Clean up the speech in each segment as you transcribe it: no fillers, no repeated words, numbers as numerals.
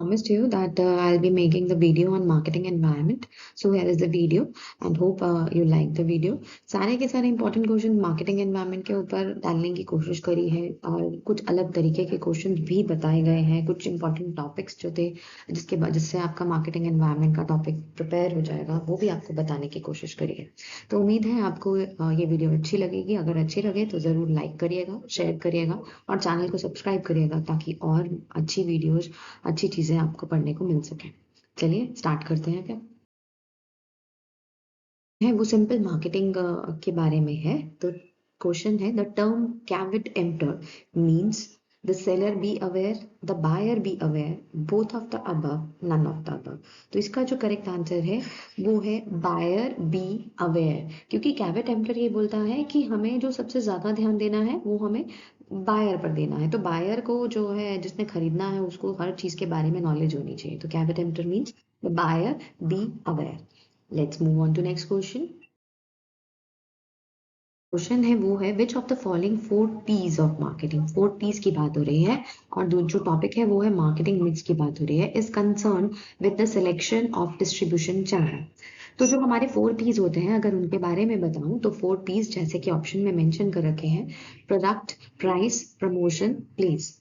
Promised you that I'll be making the video on marketing environment. So here is the video and hope you like the video. सारे के सारे important question marketing environment के ऊपर डालने की कोशिश करी है और कुछ अलग तरीके के क्वेश्चन भी बताए गए हैं, कुछ इंपॉर्टेंट टॉपिक्स जो थे जिसके बाद जिससे आपका मार्केटिंग एनवायरनमेंट का टॉपिक प्रिपेयर हो जाएगा, वो भी आपको बताने की कोशिश करी है। तो उम्मीद है आपको ये वीडियो अच्छी लगेगी। अगर अच्छी लगे तो ज़रूर लाइक करिएगा, शेयर करिएगा और चैनल को सब्सक्राइब करिएगा ताकि और अच्छी वीडियोज़ अच्छी चीज़ें आपको पढ़ने को मिल सके। चलिए स्टार्ट करते हैं क्या? है वो सिंपल मार्केटिंग के बारे में है। तो क्वेश्चन है the term caveat emptor means the seller be aware, the buyer be aware, both of the above, none of the above. तो इसका जो करेक्ट आंसर है वो है बायर बी अवेयर, क्योंकि कैविट एम्प्टर ये बोलता है कि हमें जो सबसे ज्यादा ध्यान देना है वो हमें बायर पर देना है। तो बायर को जो है जिसने खरीदना है उसको हर चीज के बारे में नॉलेज होनी चाहिए। तो caveat emptor means the buyer be aware. Let's move on to next question. क्वेश्चन है वो है which of the following 4 P's of marketing. 4 P's की बात हो रही है और जो टॉपिक है वो है मार्केटिंग मिक्स की बात हो रही है। Is concern with the selection of distribution channel. तो जो हमारे 4 P's होते हैं, अगर उनके बारे में बताऊं तो 4 P's जैसे कि ऑप्शन में मेंशन कर रखे हैं: प्रोडक्ट, प्राइस, प्रमोशन, प्लेस।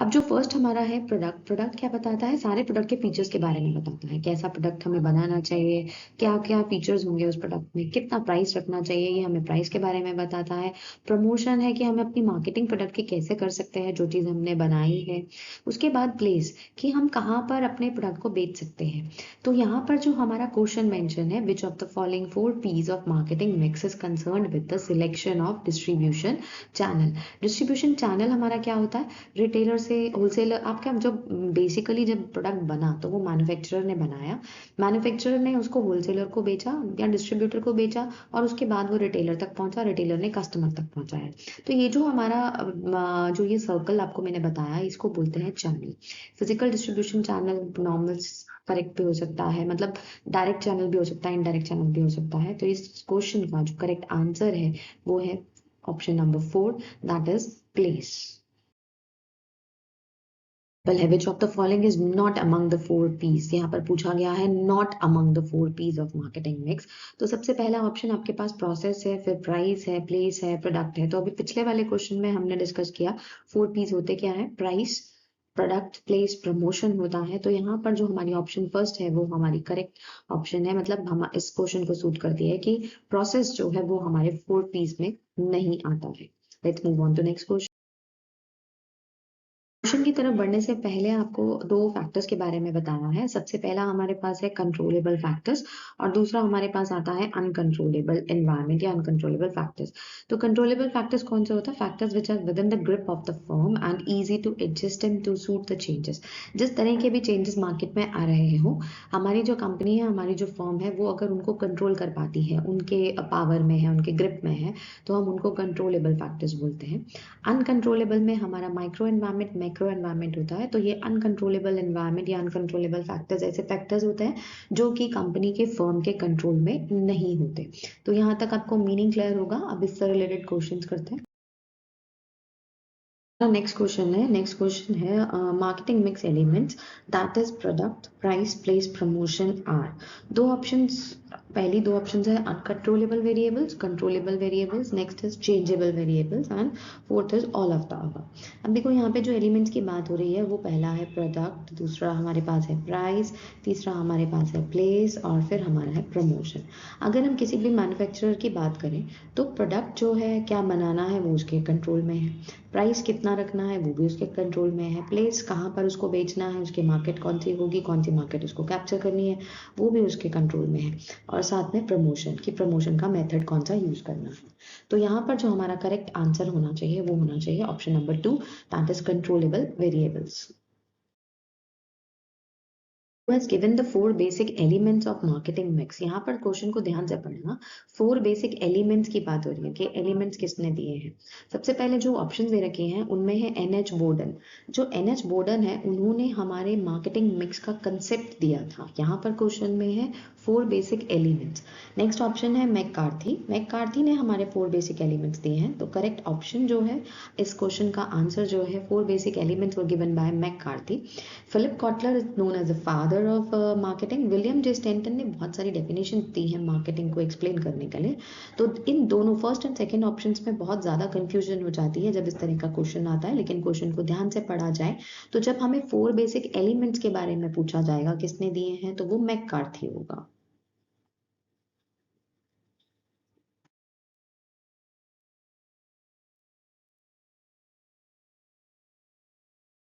अब जो फर्स्ट हमारा है प्रोडक्ट, प्रोडक्ट क्या बताता है? सारे प्रोडक्ट के फीचर्स के बारे में बताता है, कैसा प्रोडक्ट हमें बनाना चाहिए, क्या क्या फीचर्स होंगे उस प्रोडक्ट में, कितना प्राइस रखना चाहिए, ये हमें प्राइस के बारे में बताता है। प्रमोशन है कि हमें अपनी मार्केटिंग प्रोडक्ट की कैसे कर सकते हैं जो चीज़ हमने बनाई है। उसके बाद प्लेस, कि हम कहाँ पर अपने प्रोडक्ट को बेच सकते हैं। तो यहाँ पर जो हमारा क्वेश्चन मेंशन है which of the following 4 P's of marketing mix is concerned with the selection of distribution channel. Distribution channel हमारा क्या होता है? रिटेलर से होलसेलर। आपका जब बेसिकली जब प्रोडक्ट बना तो वो मैन्युफैक्चरर ने बनाया, मैन्युफैक्चरर ने उसको होलसेलर को बेचा या डिस्ट्रीब्यूटर को बेचा और उसके बाद वो रिटेलर तक पहुंचा, रिटेलर ने कस्टमर तक पहुंचाया। तो ये जो हमारा जो ये सर्कल आपको मैंने बताया इसको बोलते हैं channel. Physical distribution channel normal correct भी हो सकता है, मतलब डायरेक्ट चैनल भी हो सकता है, इनडायरेक्ट चैनल भी हो सकता है। तो इस क्वेश्चन का जो करेक्ट आंसर है वो है option number 4, that is place. है which of the following is not among the 4 P's। यहाँ पर पूछा गया है not among the 4 P's of marketing mix. तो सबसे पहला ऑप्शन आपके पास प्रोसेस है, फिर प्राइस है, प्लेस है, प्रोडक्ट है। तो अभी पिछले वाले क्वेश्चन में हमने डिस्कस किया 4 P's होते क्या है? प्राइस, प्रोडक्ट, प्लेस, प्रमोशन होता है। तो यहाँ पर जो हमारी ऑप्शन फर्स्ट है वो हमारी करेक्ट ऑप्शन है, मतलब हम इस क्वेश्चन को सूट करती है कि प्रोसेस जो है वो हमारे 4 P's में नहीं आता है। Let's move on to next question. Question की तरफ बढ़ने से पहले आपको 2 फैक्टर्स के बारे में बताना है। सबसे पहला हमारे पास है कंट्रोलेबल फैक्टर्स और दूसरा हमारे पास आता है अनकंट्रोलेबल एनवायरनमेंट या अनकंट्रोलेबल फैक्टर्स। तो कंट्रोलेबल फैक्टर्स कौन से होता है? Factors which are within the grip of the firm and easy to adjust and to suit the changes. जिस तरह के भी चेंजेस मार्केट में आ रहे हो, हमारी जो कंपनी है, हमारी जो फर्म है, वो अगर उनको कंट्रोल कर पाती है, उनके पावर में है, उनके ग्रिप में है, तो हम उनको कंट्रोलेबल फैक्टर्स बोलते हैं। अनकंट्रोलेबल में हमारा माइक्रो एनवायरमेंट, मैक्रो एनवायरमेंट होता है। तो ये अनकंट्रोलेबल एनवायरमेंट या अनकंट्रोलेबल फैक्टर्स ऐसे फैक्टर्स होते हैं जो कि कंपनी के फर्म के कंट्रोल में नहीं होते। तो यहाँ तक आपको मीनिंग क्लियर होगा। अब इससे रिलेटेड क्वेश्चंस करते हैं। नेक्स्ट क्वेश्चन है marketing mix elements, that is product, price, place, promotion are. दो ऑप्शंस, पहली 2 ऑप्शंस है uncontrollable variables, controllable variables, next is changeable variables and fourth is all of the above. अब देखो यहाँ पे जो एलिमेंट्स की बात हो रही है वो पहला है प्रोडक्ट, दूसरा हमारे पास है प्राइस, तीसरा हमारे पास है प्लेस और फिर हमारा है प्रमोशन। अगर हम किसी भी मैन्युफैक्चरर की बात करें तो प्रोडक्ट जो है क्या बनाना है वो उसके कंट्रोल में है, प्राइस कितना रखना है वो भी उसके कंट्रोल में है, प्लेस कहाँ पर उसको बेचना है, उसकी मार्केट कौन सी होगी, कौन सी मार्केट उसको कैप्चर करनी है, वो भी उसके कंट्रोल में है। और साथ में प्रमोशन, की प्रमोशन का मेथड कौन सा यूज करना है। तो यहाँ पर जो हमारा करेक्ट आंसर होना चाहिए वो होना चाहिए option number 2, that is controllable variables. has given the four basic elements of marketing mix। यहाँ पर क्वेश्चन को ध्यान से पढ़ना, फोर बेसिक एलिमेंट्स की बात हो रही है कि एलिमेंट्स किसने दिए हैं। सबसे पहले जो ऑप्शन दे रखे हैं उनमें है NH बोर्डन। जो NH बोर्डन है उन्होंने हमारे मार्केटिंग मिक्स का कंसेप्ट दिया था। यहाँ पर क्वेश्चन में है four basic elements. Next option है मैककार्थी। मैककार्थी ने हमारे फोर बेसिक एलिमेंट्स दिए हैं, तो करेक्ट ऑप्शन जो है इस क्वेश्चन का आंसर जो है four basic elements were given by McCarthy. Philip Kotler is known as the father of marketing. William J Stanton ने बहुत सारी डेफिनेशन दी है मार्केटिंग को एक्सप्लेन करने के लिए। तो इन दोनों फर्स्ट एंड सेकंड ऑप्शंस में बहुत ज़्यादा कंफ्यूजन हो जाती है जब इस तरह का क्वेश्चन आता है, लेकिन क्वेश्चन को ध्यान से पढ़ा जाए तो जब हमें फोर बेसिक एलिमेंट्स के बारे में पूछा जाएगा किसने दिए हैं, तो वो मैककार्थी होगा।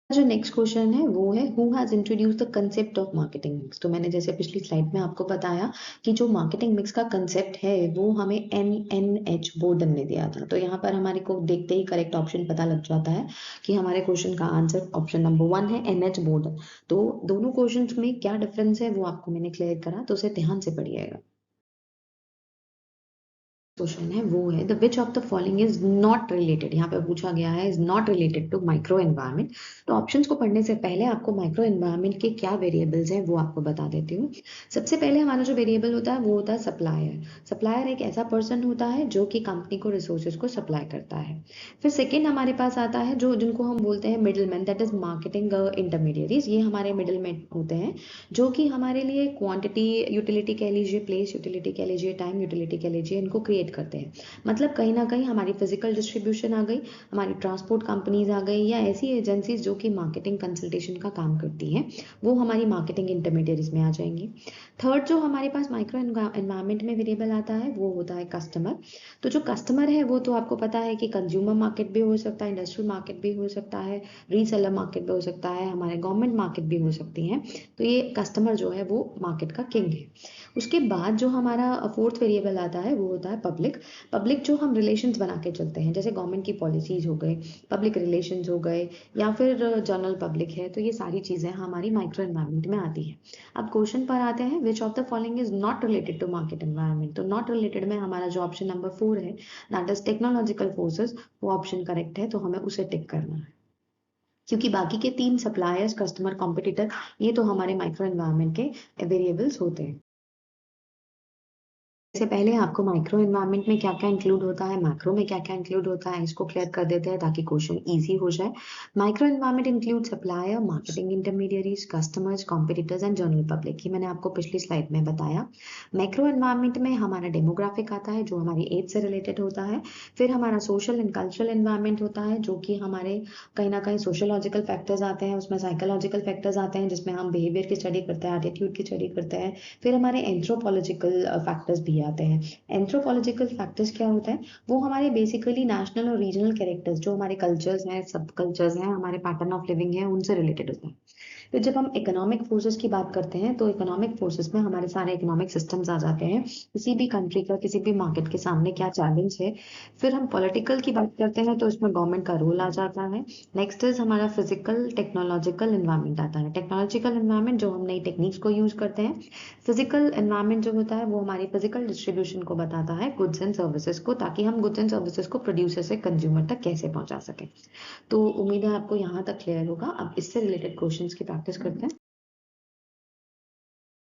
जो नेक्स्ट क्वेश्चन है वो है who has introduce the concept of marketing mix. तो मैंने जैसे पिछली स्लाइड में आपको बताया कि जो मार्केटिंग मिक्स का कंसेप्ट है वो हमें NH बोर्डन ने दिया था। तो यहाँ पर हमारे को देखते ही करेक्ट ऑप्शन पता लग जाता है कि हमारे क्वेश्चन का आंसर ऑप्शन नंबर 1 है NH बोर्डन। तो दोनों क्वेश्चन में क्या डिफरेंस है वो आपको मैंने क्लियर करा, तो उसे ध्यान से पढ़िएगा। क्वेश्चन है वो है the which of the following is not related. यहाँ पे पूछा गया है is not related to micro environment. तो ऑप्शंस को पढ़ने से पहले आपको माइक्रो एनवायरमेंट के क्या वेरिएबल्स हैं वो आपको बता देती हूँ। सबसे पहले हमारा जो वेरिएबल होता है वो होता है सप्लायर। सप्लायर एक ऐसा पर्सन होता है जो कि कंपनी को रिसोर्सेज को सप्लाई करता है। फिर सेकेंड हमारे पास आता है जो जिनको हम बोलते हैं middle man, that is marketing intermediaries. ये हमारे मिडिल मैन होते हैं जो कि हमारे लिए क्वांटिटी यूटिलिटी कह लीजिए, प्लेस यूटिलिटी कह लीजिए, टाइम यूटिलिटी कह लीजिए, इनको क्रिएट करते हैं। मतलब कहीं ना कहीं हमारी फिजिकल डिस्ट्रीब्यूशन आ गई, हमारी ट्रांसपोर्ट कंपनीज आ गई, या ऐसी एजेंसीज जो कि मार्केटिंग कंसल्टेशन का काम करती हैं, वो हमारी मार्केटिंग इंटरमीडियरीज में आ जाएंगी। थर्ड जो हमारे पास माइक्रो एनवायरमेंट में वेरिएबल आता है वो होता है कस्टमर। तो जो कस्टमर है वो तो आपको पता है कि कंज्यूमर मार्केट भी हो सकता है, इंडस्ट्रियल मार्केट भी हो सकता है, रीसेलर मार्केट भी हो सकता है, हमारे गवर्नमेंट मार्केट भी हो सकती हैं। तो ये कस्टमर जो है वो मार्केट का किंग है। उसके बाद जो हमारा फोर्थ वेरिएबल आता है वो होता है पब्लिक। पब्लिक जो हम रिलेशंस बना के चलते हैं, जैसे गवर्नमेंट की पॉलिसीज हो गई, पब्लिक रिलेशंस हो गए, या फिर जनरल पब्लिक है, तो ये सारी चीज़ें हमारी माइक्रो एनवायरमेंट में आती हैं। अब क्वेश्चन पर आते हैं which of the following is not related to market environment. तो नॉट रिलेटेड में हमारा जो ऑप्शन नंबर 4 है दैट इज टेक्नोलॉजिकल फोर्सेस, वो ऑप्शन करेक्ट है, तो हमें उसे टिक करना है। क्योंकि बाकी के तीन सप्लायर्स, कस्टमर, कॉम्पिटिटर, ये तो हमारे माइक्रो एनवायरमेंट के वेरिएबल्स होते हैं। इससे पहले आपको माइक्रो एनवायरनमेंट में क्या क्या इंक्लूड होता है, मैक्रो में क्या क्या इंक्लूड होता है, इसको क्लियर कर देते हैं ताकि क्वेश्चन इजी हो जाए। Micro environment include supplier, marketing intermediaries, customers, competitors and general public. ये मैंने आपको पिछली स्लाइड में बताया। मैक्रो एनवायरनमेंट में हमारा डेमोग्राफिक आता है जो हमारी एज से रिलेटेड होता है। फिर हमारा सोशल एंड कल्चरल एनवायरनमेंट होता है जो कि हमारे कहीं ना कहीं सोशोलॉजिकल फैक्टर्स आते हैं, उसमें साइकोलॉजिकल फैक्टर्स आते हैं जिसमें हम बिहेवियर की स्टडी करते हैं, एटीट्यूड की स्टडी करते हैं। फिर हमारे एंथ्रोपोलॉजिकल फैक्टर्स भी आते हैं। एंथ्रोपोलॉजिकल फैक्टर्स क्या होता है, वो हमारे बेसिकली नेशनल और रीजनल कैरेक्टर्स, जो हमारे कल्चर्स हैं, सब कल्चर्स हैं, हमारे पैटर्न ऑफ लिविंग है, उनसे रिलेटेड होता है। फिर जब हम इकोनॉमिक फोर्सेस की बात करते हैं तो इकोनॉमिक फोर्सेस में हमारे सारे इकोनॉमिक सिस्टम्स आ जाते हैं, किसी भी कंट्री का, किसी भी मार्केट के सामने क्या चैलेंज है। फिर हम पॉलिटिकल की बात करते हैं तो इसमें गवर्नमेंट का रोल आ जाता है। नेक्स्ट इज हमारा फिजिकल टेक्नोलॉजिकल एनवायरनमेंट आता है। टेक्नोलॉजिकल एनवायरनमेंट जो हम नई टेक्निक्स को यूज करते हैं। फिजिकल एनवायरनमेंट जो होता है वो हमारी फिजिकल डिस्ट्रीब्यूशन को बताता है, गुड्स एंड सर्विसेज को, ताकि हम गुड्स एंड सर्विसेज को प्रोड्यूसर से कंज्यूमर तक कैसे पहुंचा सकें। तो उम्मीद है आपको यहाँ तक क्लियर होगा। अब इससे रिलेटेड क्वेश्चंस की प्रैक्टिस करते हैं।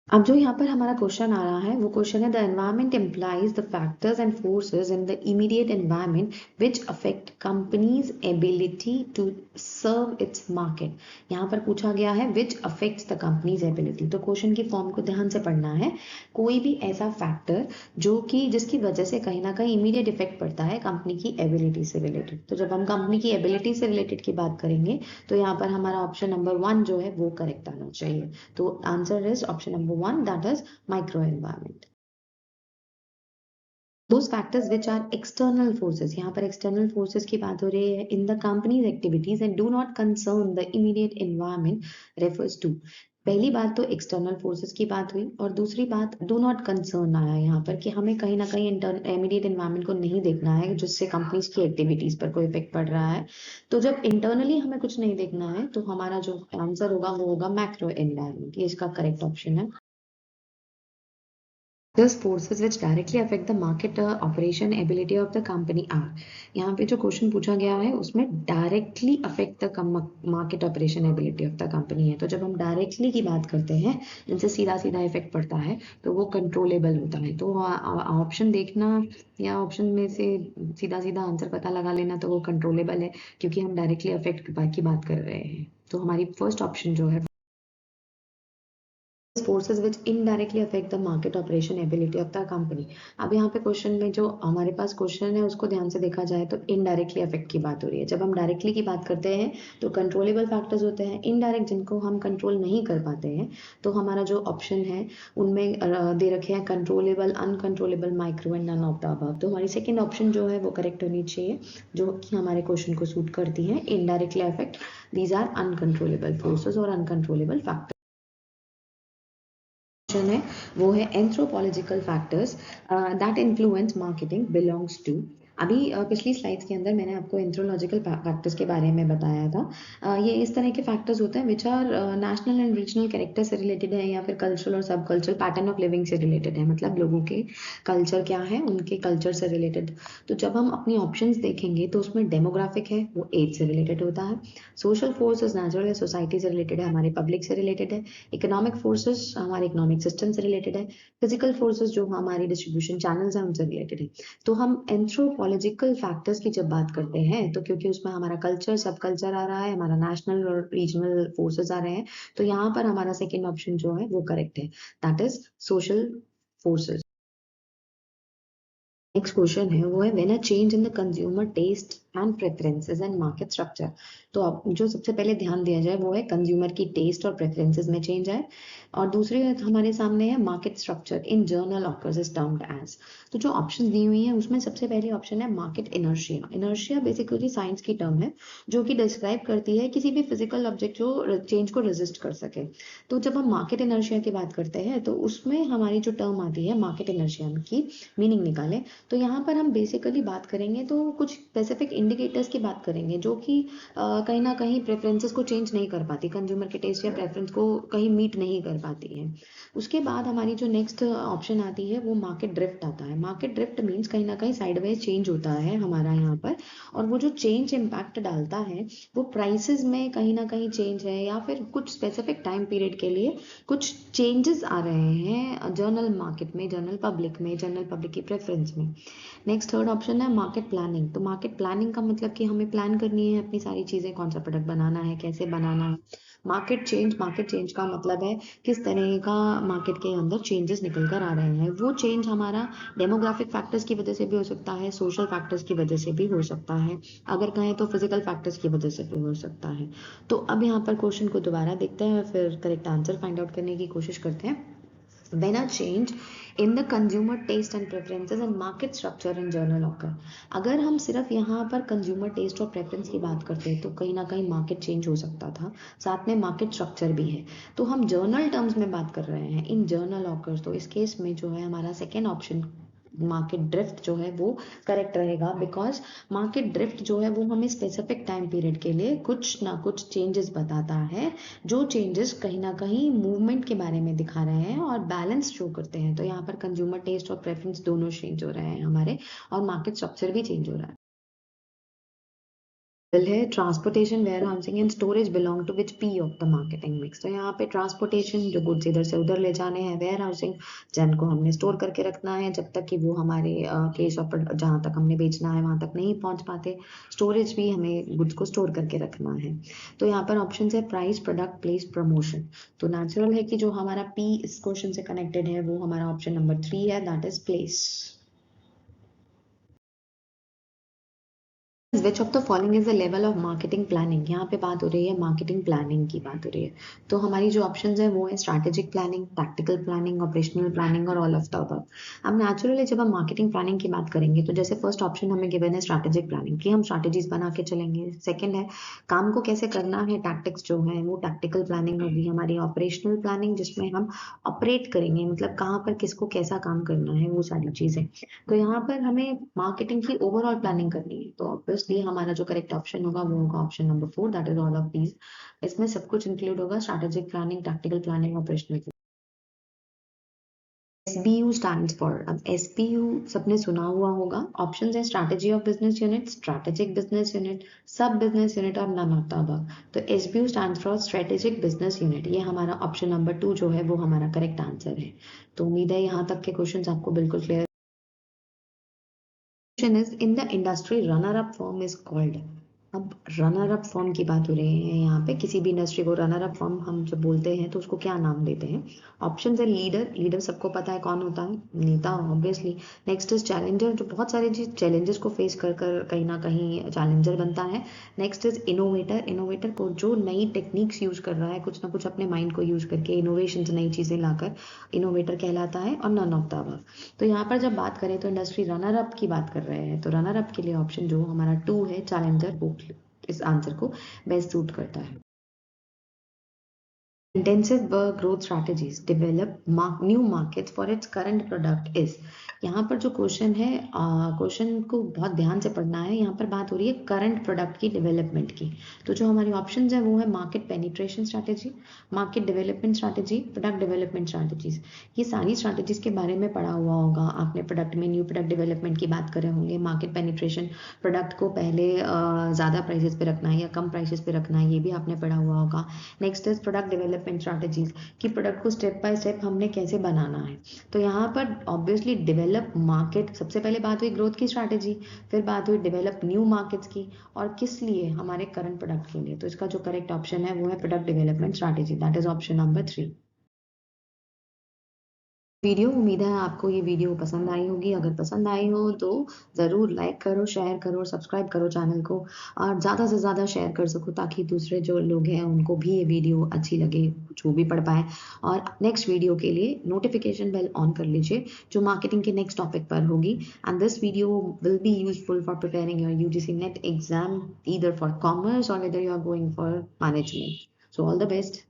अब जो यहाँ पर हमारा क्वेश्चन आ रहा है वो क्वेश्चन है the environment implies the factors and forces in the immediate environment which affect companies ability to serve its market. यहाँ पर पूछा गया है which affects the companies ability. तो क्वेश्चन की फॉर्म को ध्यान से पढ़ना है। कोई भी ऐसा फैक्टर जो कि जिसकी वजह से कहीं ना कहीं इमीडिएट इफेक्ट पड़ता है कंपनी की एबिलिटी से रिलेटेड। तो जब हम कंपनी की एबिलिटी से रिलेटेड की बात करेंगे तो यहाँ पर हमारा ऑप्शन नंबर 1 जो है वो करेक्ट आना चाहिए। तो answer is option number 1, that is microenvironment. Those factors which are external forces, यहाँ पर external forces की बात हो रही है in the company's activities and do not concern the immediate environment refers to। पहली बात तो एक्सटर्नल फोर्सेस की बात हुई और दूसरी बात डू नॉट कंसर्न आया यहाँ पर कि हमें कहीं ना कहीं इमीडिएट एनवायरनमेंट को नहीं देखना है जिससे कंपनीज की एक्टिविटीज पर कोई इफेक्ट पड़ रहा है। तो जब इंटरनली हमें कुछ नहीं देखना है तो हमारा जो आंसर होगा वो होगा मैक्रो एनवायरनमेंट, ये इसका करेक्ट ऑप्शन है। Those forces which directly affect the market operation ability of the company are, यहाँ पे जो क्वेश्चन पूछा गया है उसमें directly affect the market operation ability of the company है। तो जब हम डायरेक्टली की बात करते हैं जिनसे सीधा सीधा इफेक्ट पड़ता है तो वो कंट्रोलेबल होता है। तो ऑप्शन देखना या ऑप्शन में से सीधा सीधा आंसर पता लगा लेना तो वो कंट्रोलेबल है क्योंकि हम डायरेक्टली अफेक्ट की बात कर रहे हैं। तो हमारी फर्स्ट ऑप्शन जो है forces which indirectly affect the market operation ability of the company। अब यहाँ पे क्वेश्चन में जो हमारे पास क्वेश्चन है उसको ध्यान से देखा जाए तो इनडायरेक्टली अफेक्ट की बात हो रही है। जब हम डायरेक्टली की बात करते हैं तो कंट्रोलेबल फैक्टर्स होते हैं, इनडायरेक्ट जिनको हम कंट्रोल नहीं कर पाते हैं तो हमारा जो ऑप्शन है उनमें दे रखे हैं controllable, uncontrollable, micro and none of the above. तो हमारी सेकेंड ऑप्शन जो है वो करेक्ट होनी चाहिए जो कि हमारे क्वेश्चन को सूट करती है। Indirectly affect, these are uncontrollable forces और अनकंट्रोलेबल फैक्टर्स है वो है anthropological factors that influence marketing belongs to. अभी पिछली स्लाइड्स के अंदर मैंने आपको एंथ्रोलॉजिकल फैक्टर्स के बारे में बताया था। ये इस तरह के फैक्टर्स होते हैं which are national and regional character से रिलेटेड है या फिर कल्चरल और subcultural pattern of living से रिलेटेड है, मतलब लोगों के कल्चर क्या है उनके कल्चर से रिलेटेड। तो जब हम अपनी ऑप्शंस देखेंगे तो उसमें डेमोग्राफिक है वो एज से रिलेटेड होता है, सोशल फोर्सेस नेचुरल है सोसाइटी से रिलेटेड है, हमारे पब्लिक से रिलेटेड है, इकोनॉमिक फोर्सेस हमारे इकोनॉमिक सिस्टम से रिलेटेड है, फिजिकल फोर्सेस जो हमारी डिस्ट्रीब्यूशन चैनल्स हैं उनसे रिलेटेड है। तो हम एंथ्रोपोलॉजिकल फैक्टर्स की जब बात करते हैं तो क्योंकि उसमें हमारा कल्चर सब कल्चर आ रहा है, हमारा नेशनल और रीजनल फोर्सेस आ रहे हैं, तो यहाँ पर हमारा सेकेंड ऑप्शन जो है वो करेक्ट है, that is social forces. Next question है वो है when a change in the consumer taste and preferences and market structure. तो अब जो सबसे पहले ध्यान दिया जाए वो है कंज्यूमर की टेस्ट और प्रेफरेंसेस में चेंज आए और दूसरी हमारे सामने है market structure in general occurs is termed as. तो जो ऑप्शन दी हुई है उसमें सबसे पहले ऑप्शन है market inertia. Inertia basically science की टर्म है जो कि डिस्क्राइब करती है किसी भी फिजिकल ऑब्जेक्ट जो चेंज को रेजिस्ट कर सके। तो जब हम मार्केट इनर्शिया की बात करते हैं तो उसमें हमारी जो टर्म आती है मार्केट इनर्शिया की मीनिंग निकालें तो यहाँ पर हम बेसिकली बात करेंगे तो कुछ स्पेसिफिक इंडिकेटर्स की बात करेंगे जो कि कहीं ना कहीं प्रेफरेंसेस को चेंज नहीं कर पाती, कंज्यूमर के टेस्ट या प्रेफरेंस को कहीं मीट नहीं कर पाती है। उसके बाद हमारी जो नेक्स्ट ऑप्शन आती है वो मार्केट ड्रिफ्ट आता है। मार्केट ड्रिफ्ट मीन्स कहीं ना कहीं साइडवेज चेंज होता है हमारा यहाँ पर और वो जो चेंज इम्पैक्ट डालता है वो प्राइसेस में कहीं ना कहीं चेंज है या फिर कुछ स्पेसिफिक टाइम पीरियड के लिए कुछ चेंजेस आ रहे हैं जर्नल मार्केट में, जनरल पब्लिक की प्रेफरेंस में। नेक्स्ट थर्ड ऑप्शन है मार्केट प्लानिंग। तो मार्केट प्लानिंग का मतलब कि हमें प्लान करनी है अपनी सारी चीज़ें, कौन सा प्रोडक्ट बनाना है, कैसे बनाना है। मार्केट चेंज का मतलब है किस तरह का मार्केट के अंदर चेंजेस निकल कर आ रहे हैं। वो चेंज हमारा डेमोग्राफिक फैक्टर्स की वजह से भी हो सकता है, सोशल फैक्टर्स की वजह से भी हो सकता है, अगर कहें तो फिजिकल फैक्टर्स की वजह से भी हो सकता है। तो अब यहाँ पर क्वेश्चन को दोबारा देखते हैं फिर करेक्ट आंसर फाइंड आउट करने की कोशिश करते हैं। when a change in the consumer taste and preferences and market structure in journal occur। अगर हम सिर्फ यहाँ पर कंज्यूमर टेस्ट और प्रेफरेंस की बात करते हैं तो कहीं ना कहीं मार्केट चेंज हो सकता था, साथ में मार्केट स्ट्रक्चर भी है। तो हम जर्नल टर्म्स में बात कर रहे हैं इन जर्नल ऑकर्स, तो इस केस में जो है हमारा सेकेंड ऑप्शन मार्केट ड्रिफ्ट जो है वो करेक्ट रहेगा बिकॉज मार्केट ड्रिफ्ट जो है वो हमें स्पेसिफिक टाइम पीरियड के लिए कुछ ना कुछ चेंजेस बताता है जो चेंजेस कहीं ना कहीं मूवमेंट के बारे में दिखा रहे हैं और बैलेंस शो करते हैं। तो यहाँ पर कंज्यूमर टेस्ट और प्रेफरेंस दोनों चेंज हो रहे हैं हमारे और मार्केट स्ट्रक्चर भी चेंज हो रहा है। है transportation, warehousing and storage belong to which P of the marketing mix. तो यहाँ पे ट्रांसपोर्टेशन जो गुड्स इधर से उधर ले जाने हैं, वेयर हाउसिंग जिनको हमने स्टोर करके रखना है जब तक कि वो हमारे केस ऑफ जहाँ तक हमने बेचना है वहां तक नहीं पहुंच पाते, स्टोरेज भी हमें गुड्स को स्टोर करके रखना है। तो यहाँ पर ऑप्शन है प्राइस, प्रोडक्ट, प्लेस, प्रमोशन। तो नेचुरल है कि जो हमारा पी इस क्वेश्चन से कनेक्टेड है वो हमारा ऑप्शन नंबर 3 है, that is place. Which of the following is the level of marketing planning. यहाँ पे बात हो रही है मार्केटिंग प्लानिंग की बात हो रही है। तो हमारी जो ऑप्शंस है वो है strategic planning, tactical planning, operational planning और ऑल ऑफ द अबव। अब नेचुरली जब हम मार्केटिंग प्लानिंग की बात करेंगे तो जैसे फर्स्ट ऑप्शन हमें गिवन है स्ट्रैटेजिक प्लानिंग की, हम स्ट्रैटेजीज बना के चलेंगे। सेकंड है काम को कैसे करना है, टैक्टिक्स जो है वो टैक्टिकल प्लानिंग होगी। हमारी ऑपरेशनल प्लानिंग जिसमें हम ऑपरेट करेंगे, मतलब कहाँ पर किसको कैसा काम करना है वो सारी चीजें। तो यहाँ पर हमें मार्केटिंग की ओवरऑल प्लानिंग करनी है, तो ऑब्वियसली हमारा जो करेक्ट ऑप्शन होगा वो होगा option number 4, that is all of these. इसमें सब कुछ इंक्लूड होगा, strategic planning, tactical planning, operational. SBU stands for, अब SBU सबने सुना हुआ होगा। ऑप्शंस है strategy of business unit, strategic business unit, सब बिजनेस यूनिट और नन ऑफ द अबव। तो SBU stands for strategic business unit. ये हमारा ऑप्शन नंबर 2 जो है वो हमारा करेक्ट आंसर है। तो उम्मीद है यहाँ तक के क्वेश्चंस आपको बिल्कुल clear. Is in the industry runner up firm is called। अब रनर अप फॉर्म की बात हो रही है यहाँ पे, किसी भी इंडस्ट्री को रनर अप फॉर्म हम जब बोलते हैं तो उसको क्या नाम देते हैं। ऑप्शन है लीडर, लीडर सबको पता है कौन होता है, नेता ऑब्वियसली। नेक्स्ट इज चैलेंजर, जो बहुत सारे चैलेंजेस को फेस कर कर कहीं ना कहीं चैलेंजर बनता है। नेक्स्ट इज इनोवेटर, इनोवेटर को जो नई टेक्निक्स यूज कर रहा है, कुछ ना कुछ अपने माइंड को यूज करके इनोवेशन, नई चीजें लाकर, इनोवेटर कहलाता है। और नन ऑफ द अबव। तो यहाँ पर जब बात करें तो इंडस्ट्री रनर अप की बात कर रहे हैं, तो रनर अप के लिए ऑप्शन जो हमारा 2 है चैलेंजर, वो इस आंसर को बेस्ट सूट करता है। Intensive work growth strategies develop new markets for its current product is। यहाँ पर जो क्वेश्चन है, क्वेश्चन को बहुत ध्यान से पढ़ना है। यहाँ पर बात हो रही है करंट प्रोडक्ट की डेवलपमेंट की। तो जो हमारी ऑप्शंस है वो है market penetration strategy, market development strategy, product development strategies. ये सारी स्ट्रैटेजीज के बारे में पढ़ा हुआ होगा आपने। प्रोडक्ट में न्यू प्रोडक्ट डेवलपमेंट की बात कर रहे होंगे। मार्केट पेनिट्रेशन, प्रोडक्ट को पहले ज़्यादा प्राइसेस पे रखना है या कम प्राइसेस पे रखना है, ये भी आपने पढ़ा हुआ होगा। Next is product development strategies, कि प्रोडक्ट को स्टेप बाय स्टेप हमने कैसे बनाना है। तो यहाँ पर ऑब्वियसली डेवलप मार्केट, सबसे पहले बात हुई ग्रोथ की स्ट्रैटेजी, फिर बात हुई डेवलप न्यू मार्केट्स की, और किस लिए, हमारे करंट प्रोडक्ट के लिए। तो इसका जो करेक्ट ऑप्शन है वो है product development strategy, that is option number 3। Video, उम्मीद है आपको ये वीडियो पसंद आई होगी। अगर पसंद आई हो तो ज़रूर लाइक करो, शेयर करो, सब्सक्राइब करो चैनल को, और ज़्यादा से ज़्यादा शेयर कर सको ताकि दूसरे जो लोग हैं उनको भी ये वीडियो अच्छी लगे, जो भी पढ़ पाए। और नेक्स्ट वीडियो के लिए नोटिफिकेशन बेल ऑन कर लीजिए, जो मार्केटिंग के नेक्स्ट टॉपिक पर होगी। And this video will be useful for preparing your UGC net exam, either for commerce और whether you are going for management. So all the best.